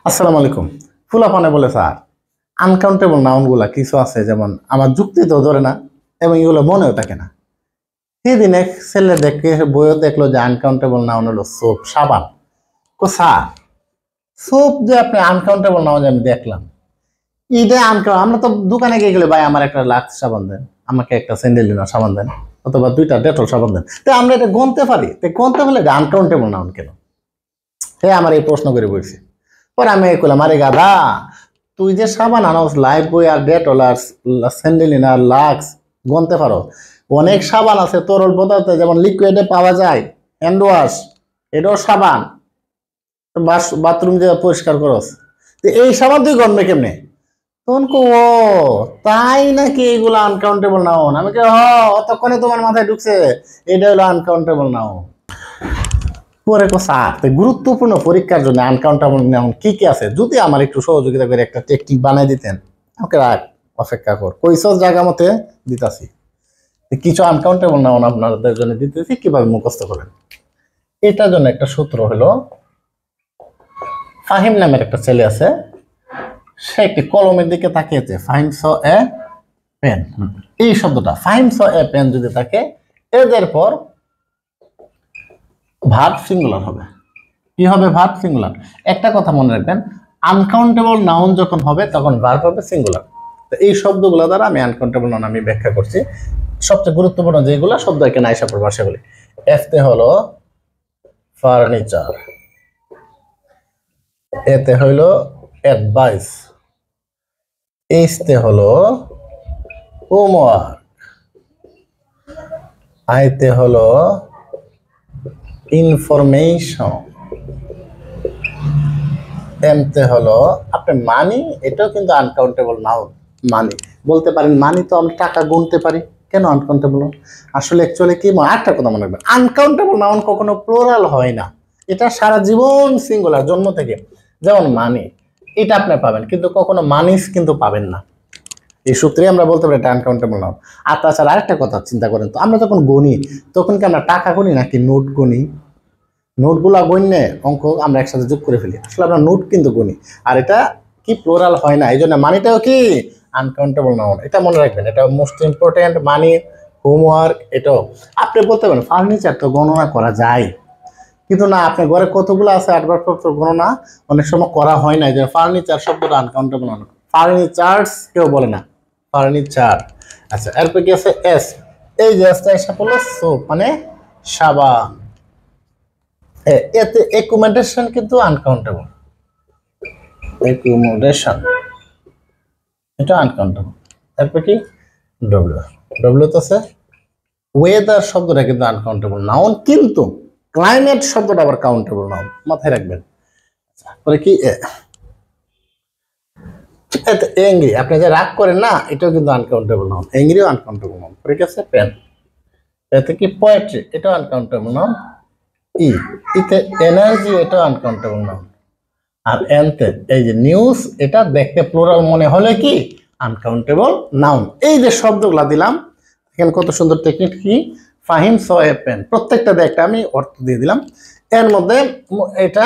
আসসালামু আলাইকুম। ফুলাপানে বলে স্যার আনকাউন্টেবল নাউনগুলা কিছু আছে, যেমন আমার যুক্তি তো ধরে না এবং এগুলো মনেও থাকে না। সেদিন এক ছেলে দেখে বইও দেখলো যে আনকাউন্টেবল নাউন হলো সোপ, সাবান। স্যার সোপ যে আপনি আনকাউন্টেবল নাউন আমি দেখলাম, এটা আনকাউন্ট। আমরা তো দোকানে গিয়ে গেলে ভাই আমার একটা লাক্স সাবান দেন, আমাকে একটা স্যান্ডেলিনা সাবান দেন, অথবা দুইটা ডেটল সাবান দেন, তো আমরা এটা গনতে পারি। তো গনতে পারলে এটা আনকাউন্টেবল নাউন কেন? আমার এই প্রশ্ন করে বলছি। পরে আমি কইলাম, আরে গাধা, তুই যে সাবান আনস লাইফ বই আর ডেটল আর স্যান্ডেলিন আর লাক্স গনতে পারো। অনেক সাবান আছে তরল পদার্থ, যেমন লিকুইডে পাওয়া যায় হ্যান্ড ওয়াশ, এটাও সাবান, বাথরুম যে পরিষ্কার করস, তো এই সাবান তুই গনবে কেমনে? তখন ও তাই নাকি এগুলো আনকাউন্টেবল নাউন? আমি কে অতক্ষণে তোমার মাথায় ঢুকছে এটা হলো আনকাউন্টেবল নাউন। পরে স্যার গুরুত্বপূর্ণ পরীক্ষার জন্য আনকাউন্টেবল নাউন কি কি আছে, যদি আমার একটু সহযোগিতা করে একটা টেকনিক বানাই দিতেন। আমাকে রাখ, অপেক্ষা কর, কইসস জায়গা মতে দিতাছি। কিছু আনকাউন্টেবল নাউন আপনাদের জন্য দিতেছি, কিভাবে মুখস্থ করেন। এটার জন্য একটা সূত্র হলো, ফাহিম নামের একটা ছেলে আছে, সে একটি কলমের দিকে তাকিয়েছে, ফাহিম স এ পেন, এই শব্দটা ফাহিম স এ পেন যদি থাকে, এদের পর ভার্ব সিঙ্গুলার হবে। কি হবে? Verb singular. একটা কথা মনে রাখবেন, আনকাউন্টেবল নাউন যখন হবে তখন ভার্ব হবে সিঙ্গুলার। তো এই শব্দগুলো দ্বারা আমি আনকাউন্টেবল নাউন আমি ব্যাখ্যা করছি। সবচেয়ে গুরুত্বপূর্ণ যেগুলো শব্দ এখানে আইসা পড়বে সেগুলি। এফতে হলো ফার্নিচার, এতে হইলো অ্যাডভাইস, এইচতে হলো হোমওয়ার্ক, আইতে হলো ইনফরমেশন, এমতে হলো আপনি মানি, এটাও কিন্তু আনকাউন্টেবল নাউন। মানি বলতে পারেন, মানি তো আমরা টাকা গুনতে পারি, কেন আনকাউন্টেবল? আসলে অ্যাকচুয়ালি কি, একটা কথা মনে রাখবেন, আনকাউন্টেবল নাউন কখনো প্লুরাল হয় না, এটা সারা জীবন সিঙ্গুলার জন্ম থেকে। যেমন মানি, এটা আপনি পাবেন, কিন্তু কখনো মানিস কিন্তু পাবেন না। এই সূত্রে আমরা বলতে পারি এটা আনকাউন্টেবল নাউন। আর তাছাড়া আরেকটা কথা চিন্তা করেন তো, আমরা যখন গুনি তখন কি আমরা টাকা গুনি নাকি নোট গুনি? নোটগুলা গণ্যে অঙ্ক আমরা একসাথে যোগ করে ফেলি, আসলে আমরা নোট কিন্তু গুনি। আর এটা কি প্লুরাল হয় না, এই জন্য মানিটাও কি আনকাউন্টেবল নাউন, এটা মনে রাখবেন, এটা মোস্ট ইম্পর্টেন্ট। মানি, হোমওয়ার্ক, এটাও আপনি বলতে পারেন ফার্নিচার তো গণনা করা যায়, কিন্তু না, আপনার ঘরে কতগুলো আছে আসবাবপত্র গণনা অনেক সময় করা হয় না, এই জন্য ফার্নিচার শব্দটা আনকাউন্টেবল নাউন। ফার্নিচার্স কেউ বলে না, ফার্নিচার। আচ্ছা, এরপর কি আছে এস, এই যে এসটা এসে পড়লো সোপ মানে সাবান। এতে অ্যাকোমোডেশন কিন্তু আনকাউন্টেবল, অ্যাকোমোডেশন এটা আনকাউন্টেবল। তারপর কি ডব্লিউ, ডব্লিউ তো আছে ওয়েদার শব্দটা কিন্তু আনকাউন্টেবল নাউন, কিন্তু ক্লাইমেট শব্দটা আবার কাউন্টেবল নাউন, মাথায় রাখবেন। তারপরে কি এঙ্গ্রি, আপনি যে রাগ করেন না, এটাও কিন্তু আনকাউন্টেবল নাউন, এঙ্গ্রিও আনকাউন্টেবল নাউন। পরে কি আছে পেন, এতে কি পোয়েট্রি, এটাও আনকাউন্টেবল নাউন। ইতে এনার্জি, এটা আনকাউন্টেবল নাউন। আর এনতে এই যে নিউজ, এটা দেখতে প্লুরাল মনে হলে কি আনকাউন্টেবল নাউন। এই যে শব্দগুলা দিলাম, এখানে কত সুন্দর টেকনিক। কি ফাহিম স এ পেন, প্রত্যেকটা একটা আমি অর্থ দিয়ে দিলাম। এর মধ্যে এটা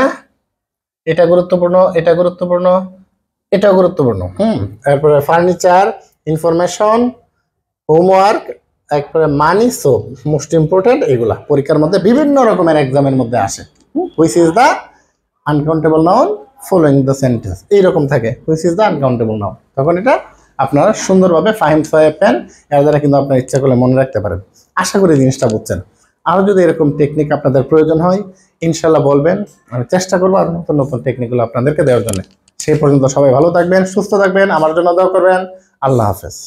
এটা গুরুত্বপূর্ণ, এটা গুরুত্বপূর্ণ, এটা গুরুত্বপূর্ণ। তারপরে ফার্নিচার, ইনফরমেশন, হোমওয়ার্ক, একবারে মানি, সো মোস্ট ইম্পর্টেন্ট। এগুলা পরীক্ষার মধ্যে বিভিন্ন রকমের এক্সামের মধ্যে আসে। Which is the uncountable noun following the sentence, এইরকম থাকে, which is the uncountable noun. তখন এটা আপনারা সুন্দরভাবে ফাহিম সয়ে পেন, এর দ্বারা কিন্তু আপনার ইচ্ছা করলে মনে রাখতে পারেন। আশা করি জিনিসটা বুঝছেন। আরও যদি এরকম টেকনিক আপনাদের প্রয়োজন হয়, ইনশাল্লাহ বলবেন, আমি চেষ্টা করবো আর নতুন নতুন টেকনিকগুলো আপনাদেরকে দেওয়ার জন্য। সেই পর্যন্ত সবাই ভালো থাকবেন, সুস্থ থাকবেন, আমার জন্য দোয়া করবেন। আল্লাহ হাফেজ।